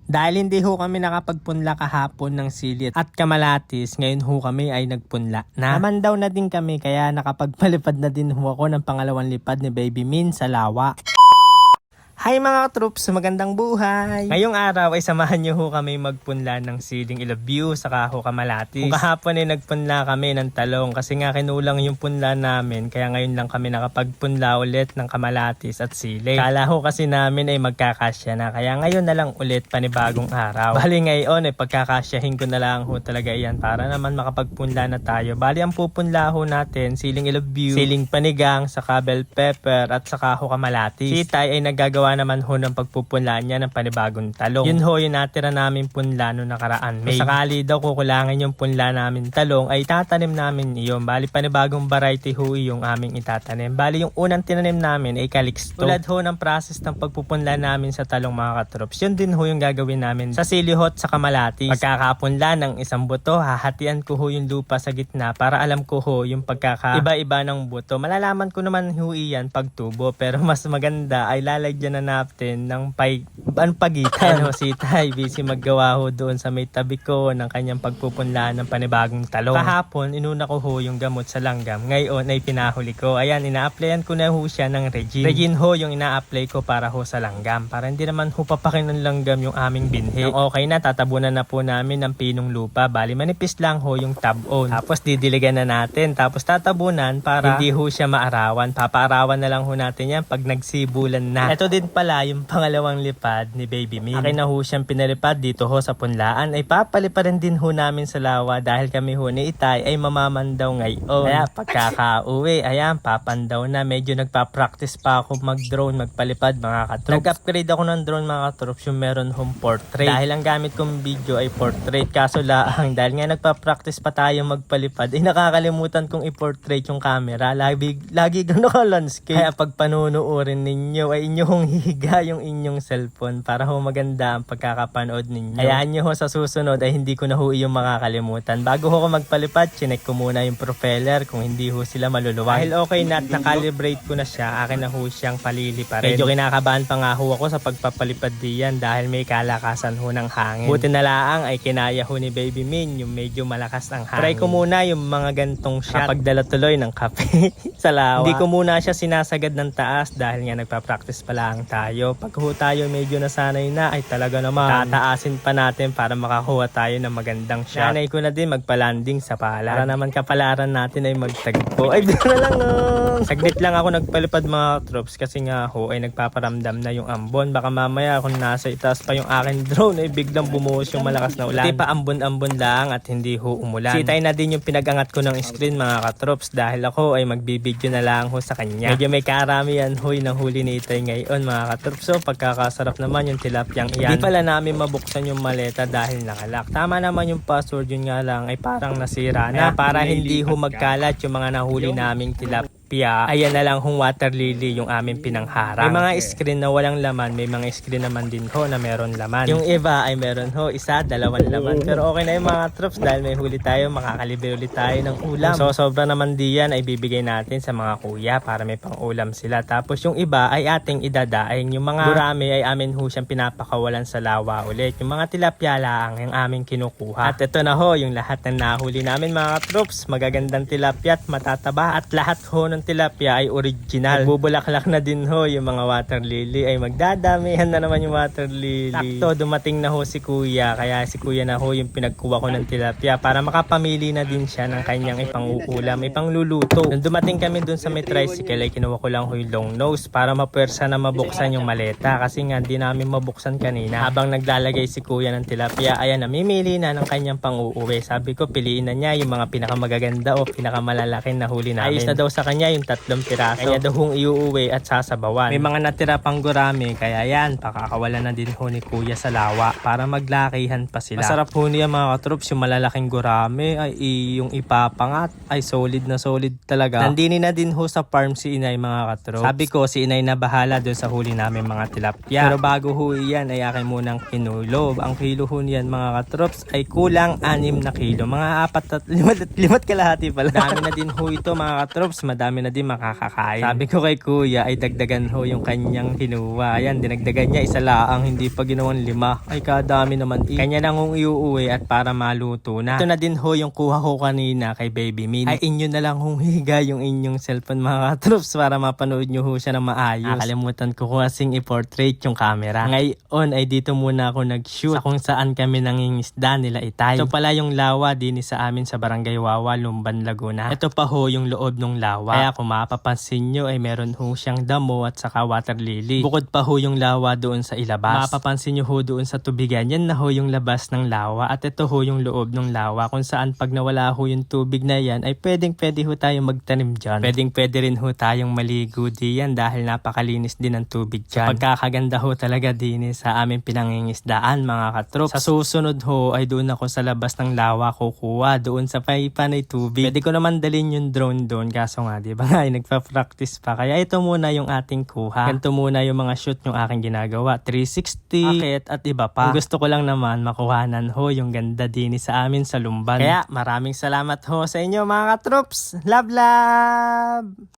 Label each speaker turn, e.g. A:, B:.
A: Dahil hindi ho kami nakapagpunla kahapon ng silit at kamalatis, ngayon ho kami ay nagpunla na. Naman daw na din kami kaya nakapagpalipad na din ho ako ng pangalawang lipad ni Baby Min sa lawa. Hi mga troops, magandang buhay! Ngayong araw ay samahan niyo ho kami magpunla ng siling Ilobview saka ho Kamalatis. Kung kahapon ay nagpunla kami ng talong kasi nga kinulang yung punla namin kaya ngayon lang kami nakapagpunla ulit ng Kamalatis at sili. Kala ho kasi namin ay magkakasya na kaya ngayon na lang ulit panibagong araw. Bali ngayon ay pagkakasyahin ko na lang ho talaga iyan para naman makapagpunla na tayo. Bali ang pupunla ho natin siling Ilobview, siling panigang, saka bell pepper at saka ho Kamalatis. Si Tay ay nagagawa naman ho ng pagpupunlaan niya ng panibagong talong. Yun ho yung natira namin punla no nakaraan May. Kung sakali daw kukulangan yung punla namin talong ay tatanim namin iyon. Bali panibagong variety ho yung aming itatanim. Bali yung unang tinanim namin ay Calixto. Tulad ho ng process ng pagpupunla namin sa talong mga katrops. Yun din ho yung gagawin namin sa silihot sa Kamalatis. Pagkakapunla ng isang buto, hahatian ko ho yung lupa sa gitna para alam ko ho yung iba-iba ng buto. Malalaman ko naman ho iyan pagtubo pero mas maganda ay lalagyan na natin ng pagitan ho si Tay. Busy maggawa ho doon sa may tabi ko ng kanyang pagpupunlaan ng panibagong talong. Kahapon, inuna ko ho yung gamot sa langgam. Ngayon ay pinahuli ko. Ayan, ina-applyan ko na ho siya ng Regine. Regine ho yung ina-apply ko para ho sa langgam. Para hindi naman ho papakin ng langgam yung aming binhi. Nang okay na, tatabunan na po namin ng pinong lupa. Bali, manipis lang ho yung tab-on. Tapos didiligan na natin. Tapos tatabunan para hindi ho siya maarawan. Papaarawan na lang ho natin yan pag nagsibulan na. Ito din pala yung pangalawang lipad ni Baby Min. Akin na ho siyang pinalipad dito ho sa punlaan. Ay papaliparin din ho namin sa lawa dahil kami ho ni Itay ay mamamandaw ngayon. Kaya pagkakauwi, ayan, papandaw na. Medyo nagpa-practice pa ako mag-drone, magpalipad mga katrops. Nag-upgrade ako ng drone mga katrops yung meron hong portrait. Dahil ang gamit kong video ay portrait. Kaso laang dahil nga nagpa-practice pa tayo magpalipad ay nakakalimutan kong i-portrait yung camera. Lagi gano'n ka landscape. Kaya pag panunuorin ninyo ay inyong higa yung inyong cellphone para ho maganda ang pagkakapanood ninyo. Hayaan nyo ho sa susunod ay hindi ko na ho yung makakalimutan. Bago ho ko magpalipad, chinek ko muna yung propeller kung hindi ho sila maluluwag. Dahil okay na at nakalibrate ko na siya, akin na ho siyang palili pa rin. Medyo kinakabahan pa nga ho ako sa pagpapalipad diyan dahil may kalakasan ho ng hangin. Buti na laang ay kinaya ho ni Baby Min yung medyo malakas ang hangin. Try ko muna yung mga gantong shot kapag dala tuloy ng kape sa lawa. Hindi ko muna siya sinasagad ng taas dahil nga nagpa-practice pa lang tayo. Pag ho tayo medyo nasanay na ay talaga naman tataasin pa natin para makakuha tayo ng magandang shot. Nanay ko na din magpa-landing sa pala para naman kapalaran natin ay magtagpo. Ay doon na lang saglit lang ako nagpalipad mga troops kasi nga ho ay nagpaparamdam na yung ambon. Baka mamaya kung nasa itaas pa yung aking drone ay biglang bumuhos yung malakas na ulan. Hindi pa ambon-ambon lang at hindi ho umulan. Sitay na din yung pinagangat ko ng screen mga katrops dahil ako ay magbibideo na lang ho sa kanya. Medyo may karamihan ho ng huli ni Itay ngayon mga katrops. So pagkakasarap naman yung tilapyang iyan. Di pala namin mabuksan yung maleta dahil nakalak. Tama naman yung password, yun nga lang ay parang nasira na. Para hindi ho magkalat yung mga nahuli naming tilapia. Ayan na lang hong water lily yung aming pinangharang. May mga screen na walang laman, may mga screen naman din ho na meron laman. Yung iba ay meron ho isa, dalawang laman. Pero okay na yung mga troops dahil may huli tayo, makakalibre ulit tayo ng ulam. So sobra naman diyan ay bibigay natin sa mga kuya para may pang ulam sila. Tapos yung iba ay ating idadaing. Yung mga gurami ay amin ho siyang pinapakawalan sa lawa ulit. Yung mga tilapia lang yung aming kinukuha. At ito na ho yung lahat ng nahuli namin mga troops. Magagandang tilapia at matataba at lahat ho ng tilapia ay original. Nagbubulaklak na din ho yung mga water lily ay magdadamihan na naman yung water lily. Sakto dumating na ho si kuya kaya si kuya na ho yung pinagkuha ko ng tilapia para makapamili na din siya ng kanyang ipang-uulam, ipangluluto. Nung dumating kami dun sa may tricycle ay kinuha ko lang ho yung long nose para mapwersa na mabuksan yung maleta kasi nga di namin mabuksan kanina. Habang naglalagay si kuya ng tilapia ayan namimili na ng kanyang pang-uuwi. Sabi ko piliin na niya yung mga pinakamagaganda o pinakamalalaki na huli namin. Ayos na daw sa kanya yung 3 piraso. Kanya daw hong iuuwi at sasabawan. May mga natira pang gurami kaya yan pakakawalan na din ho ni kuya sa lawa para maglakihan pa sila. Masarap ho niya mga katrops yung malalaking gurami ay yung ipapangat ay solid na solid talaga. Nandini na din ho sa farm si Inay mga katrops. Sabi ko si Inay na bahala doon sa huli namin mga tilapia. Pero bago ho yan ay akin munang kinulob. Ang kilo ho niyan mga katrops ay kulang 6 na kilo. Mga 4 at 5 kalahati pala. Dami na din ho ito mga katrops. Madami kami na din makakakain. Sabi ko kay kuya ay dagdagan ho yung kanyang kinuha. Ayan, dinagdagan niya isa laang, hindi pa ginawang 5. Ay kadami naman. Kanya lang hong iuuwi at para maluto na. Ito na din ho yung kuha ko kanina kay Baby Min. Ay inyo na lang hong higa yung inyong cellphone mga katrops para mapanood nyo ho siya na maayos. Nakalimutan ko kasing i-portrait yung camera. Ngayon ay dito muna ako nag-shoot sa kung saan kami nangingisda nila Itay. Ito pala yung lawa din sa amin sa Barangay Wawa, Lumban, Laguna. Ito pa ho yung loob ng lawa. Kaya kung mapapansin nyo ay meron ho siyang damo at saka water lily. Bukod pa ho yung lawa doon sa ilabas. Mapapansin nyo ho doon sa tubigan, yan na ho yung labas ng lawa at ito ho yung loob ng lawa kung saan pag nawala ho yung tubig na yan ay pwede ho tayong magtanim dyan. Pwede rin ho tayong maligo diyan dahil napakalinis din ang tubig dyan. Pagkakaganda ho talaga din sa aming pinangingisdaan mga katrops. Sa susunod ho ay doon ako sa labas ng lawa kukuha doon sa panay tubig. Pwede ko naman dalhin yung drone doon kaso nga diba ay nagpa-practice pa. Kaya ito muna yung ating kuha. Ganito muna yung mga shoot yung aking ginagawa. 360, akit at iba pa. Kung gusto ko lang naman makuhanan ho yung ganda din sa amin sa Lumban. Kaya maraming salamat ho sa inyo mga katrops. Love!